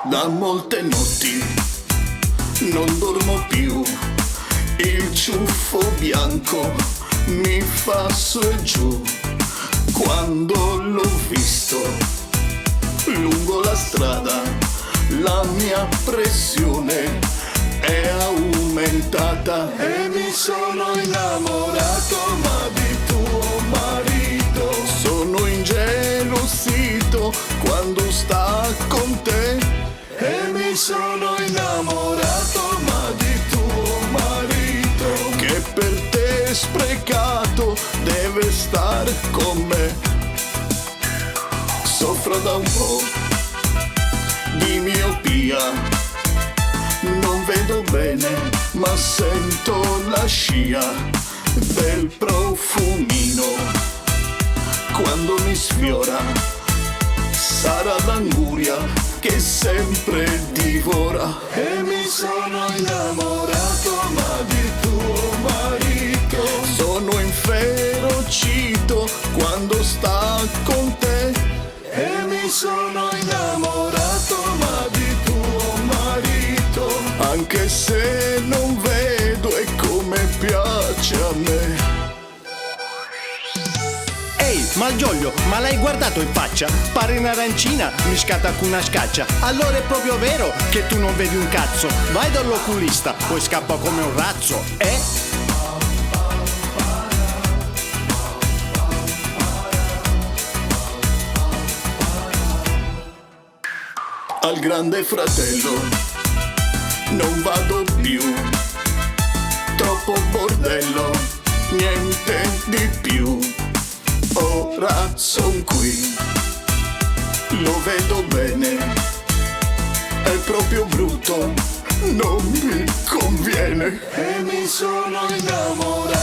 Da molte notti non dormo più, il ciuffo bianco mi fa su e giù. Quando l'ho visto lungo la strada, la mia pressione è aumentata e mi sono innamorato ma di tuo marito. Sono ingelosito quando sta con te e mi sono innamorato ma di tuo marito, che per te sprecato deve star con me. Soffro da un po' di miopia, non vedo bene ma sento la scia del profumino quando mi sfiora. Sarà l'anguria che sempre divora e mi sono innamorato ma di tuo marito. Sono inferocito quando sta con te e mi sono innamorato ma di tuo marito, anche se non vedo è come piace a me. Ehi, Malgioglio, ma l'hai guardato in faccia? Pare un'arancina miscata con una scaccia. Allora è proprio vero che tu non vedi un cazzo. Vai dall'oculista, poi scappa come un razzo, eh? Al grande fratello non vado più, troppo bordello, niente di più. Ora son qui, lo vedo bene, è proprio brutto, non mi conviene e mi sono innamorato